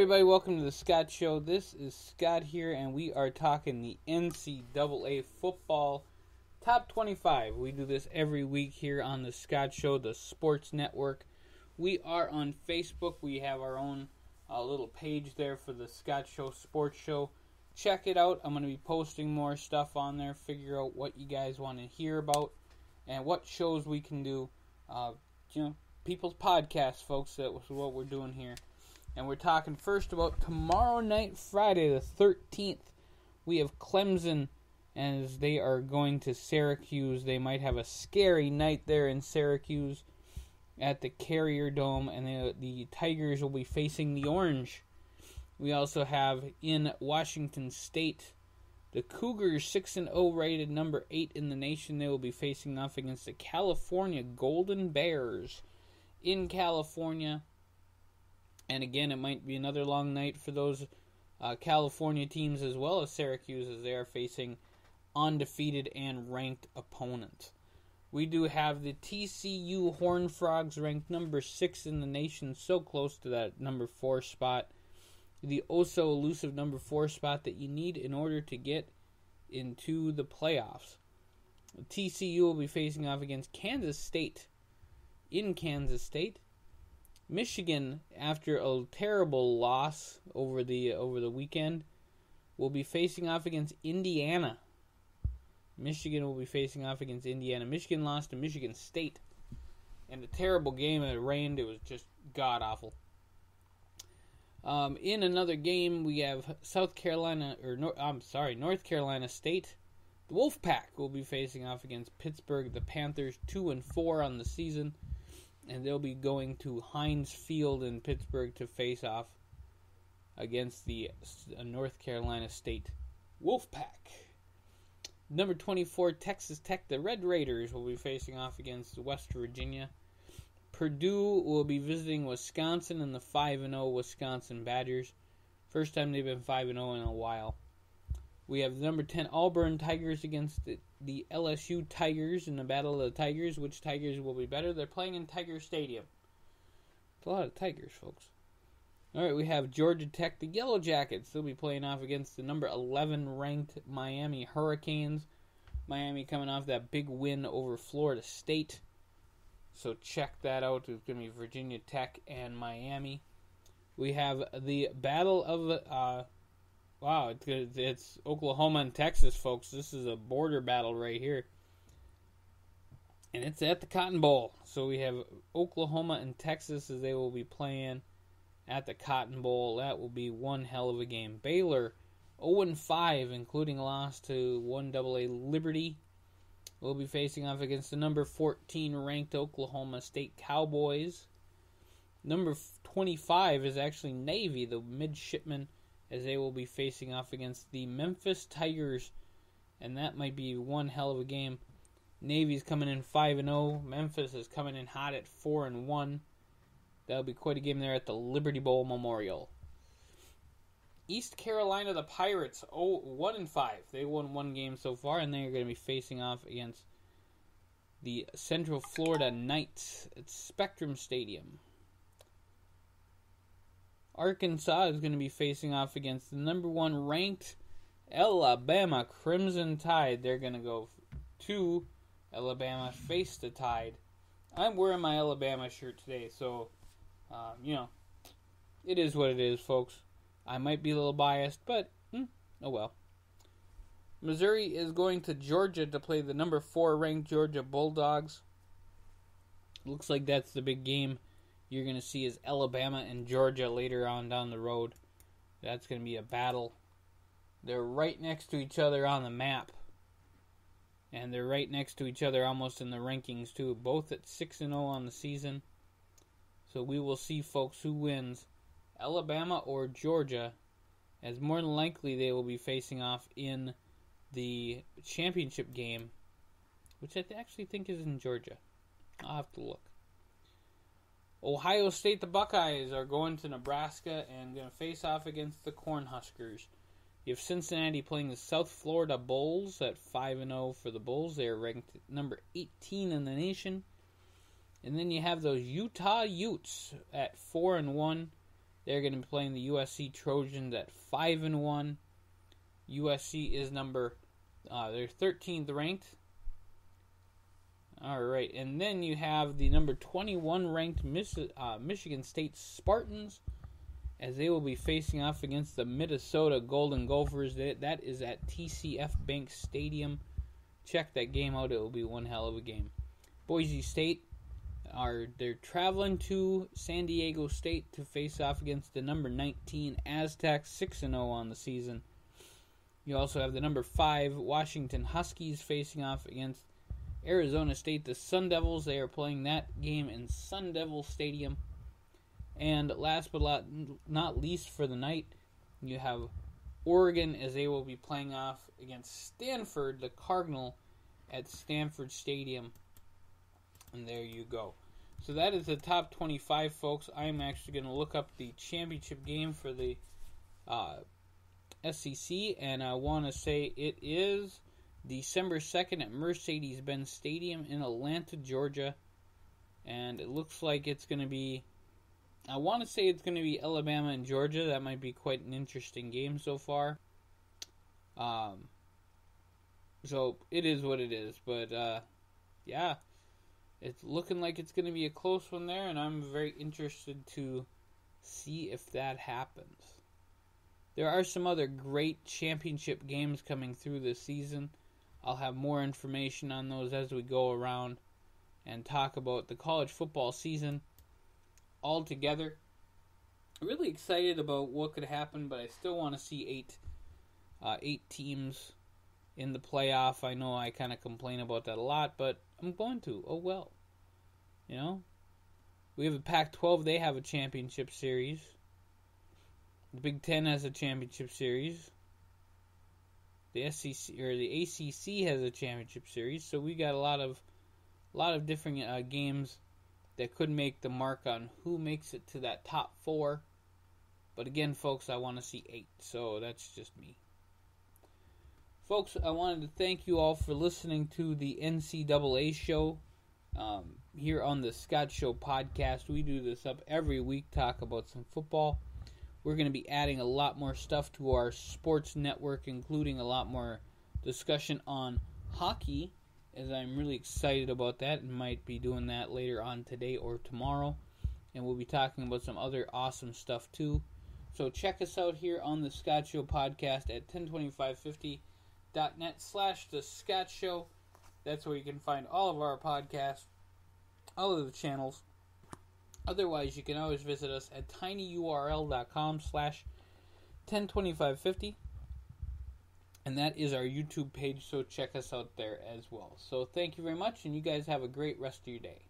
everybody, welcome to the Scott Show. This is Scott here, and we are talking the NCAA Football Top 25. We do this every week here on the Scott Show, the Sports Network. We are on Facebook. We have our own little page there for the Scott Show Sports Show. Check it out. I'm going to be posting more stuff on there, figure out what you guys want to hear about, and what shows we can do. People's podcasts, folks. That was what we're doing here. And we're talking first about tomorrow night, Friday the 13th. We have Clemson, as they are going to Syracuse. They might have a scary night there in Syracuse at the Carrier Dome, and the Tigers will be facing the Orange. We also have in Washington State, the Cougars, 6-0, rated number 8 in the nation. They will be facing off against the California Golden Bears in California. And again, it might be another long night for those California teams as well as Syracuse, as they are facing undefeated and ranked opponents. We do have the TCU Horned Frogs, ranked number 6 in the nation, so close to that number 4 spot. The oh-so elusive number 4 spot that you need in order to get into the playoffs. TCU will be facing off against Kansas State in Kansas State. Michigan, after a terrible loss over the weekend, will be facing off against Indiana. Michigan will be facing off against Indiana. Michigan lost to Michigan State in a terrible game. It rained. It was just god-awful. In another game, we have North Carolina State. The Wolfpack will be facing off against Pittsburgh. The Panthers, 2-4 on the season. And they'll be going to Heinz Field in Pittsburgh to face off against the North Carolina State Wolfpack. Number 24, Texas Tech. The Red Raiders will be facing off against West Virginia. Purdue will be visiting Wisconsin and the 5-0 Wisconsin Badgers. First time they've been 5-0 in a while. We have the number 10 Auburn Tigers against the LSU Tigers in the Battle of the Tigers. Which Tigers will be better? They're playing in Tiger Stadium. It's a lot of Tigers, folks. All right, we have Georgia Tech, the Yellow Jackets. They'll be playing off against the number 11 ranked Miami Hurricanes. Miami coming off that big win over Florida State. So check that out. It's going to be Virginia Tech and Miami. We have the Battle of it's Oklahoma and Texas, folks. This is a border battle right here. And it's at the Cotton Bowl. So we have Oklahoma and Texas as they will be playing at the Cotton Bowl. That will be one hell of a game. Baylor, 0-5, including a loss to 1AA Liberty, will be facing off against the number 14 ranked Oklahoma State Cowboys. Number 25 is actually Navy, the midshipmen, as they will be facing off against the Memphis Tigers, and that might be one hell of a game. Navy's coming in 5-0. Memphis is coming in hot at 4-1. That'll be quite a game there at the Liberty Bowl Memorial. East Carolina, the Pirates, 1-5. They won one game so far, and they're going to be facing off against the Central Florida Knights at Spectrum Stadium. Arkansas is going to be facing off against the number 1 ranked Alabama Crimson Tide. They're going to go to Alabama, face the Tide. I'm wearing my Alabama shirt today, so, it is what it is, folks. I might be a little biased, but, oh well. Missouri is going to Georgia to play the number 4 ranked Georgia Bulldogs. Looks like that's the big game you're going to see is Alabama and Georgia later on down the road. That's going to be a battle. They're right next to each other on the map. And they're right next to each other almost in the rankings too. Both at 6-0 on the season. So we will see, folks, who wins, Alabama or Georgia, as more than likely they will be facing off in the championship game, which I actually think is in Georgia. I'll have to look. Ohio State, the Buckeyes, are going to Nebraska and going to face off against the Cornhuskers. You have Cincinnati playing the South Florida Bulls at 5-0 for the Bulls. They are ranked number 18 in the nation. And then you have those Utah Utes at 4-1 They're going to be playing the USC Trojans at 5-1. USC is they're 13th ranked. All right, and then you have the number 21 ranked Michigan State Spartans, as they will be facing off against the Minnesota Golden Gophers. That is at TCF Bank Stadium. Check that game out. It will be one hell of a game. Boise State, they're traveling to San Diego State to face off against the number 19 Aztecs, 6-0 on the season. You also have the number 5 Washington Huskies facing off against Arizona State, the Sun Devils. They are playing that game in Sun Devil Stadium. And last but not least for the night, you have Oregon, as they will be playing off against Stanford, the Cardinal, at Stanford Stadium. And there you go. So that is the top 25, folks. I'm actually going to look up the championship game for the SEC, and I want to say it is December 2nd at Mercedes-Benz Stadium in Atlanta, Georgia. And it looks like it's going to be, I want to say it's going to be Alabama and Georgia. That might be quite an interesting game so far. So it is what it is. But, yeah, it's looking like it's going to be a close one there, and I'm very interested to see if that happens. There are some other great championship games coming through this season. I'll have more information on those as we go around and talk about the college football season altogether. Really excited about what could happen, but I still want to see eight teams in the playoff. I know I kind of complain about that a lot, but I'm going to. Oh well. You know? We have a Pac-12. They have a championship series. The Big Ten has a championship series. The SEC or the ACC has a championship series. So we got a lot of different games that could make the mark on who makes it to that top 4. But again, folks, I want to see 8. So that's just me. Folks, I wanted to thank you all for listening to the NCAA show here on the Scott Show podcast. We do this up every week, talk about some football. We're going to be adding a lot more stuff to our sports network, including a lot more discussion on hockey, as I'm really excited about that and might be doing that later on today or tomorrow. And we'll be talking about some other awesome stuff too. So check us out here on the Scott Show podcast at 102550.net/the Scott Show. That's where you can find all of our podcasts, all of the channels. Otherwise, you can always visit us at tinyurl.com/102550. And that is our YouTube page, so check us out there as well. So thank you very much, and you guys have a great rest of your day.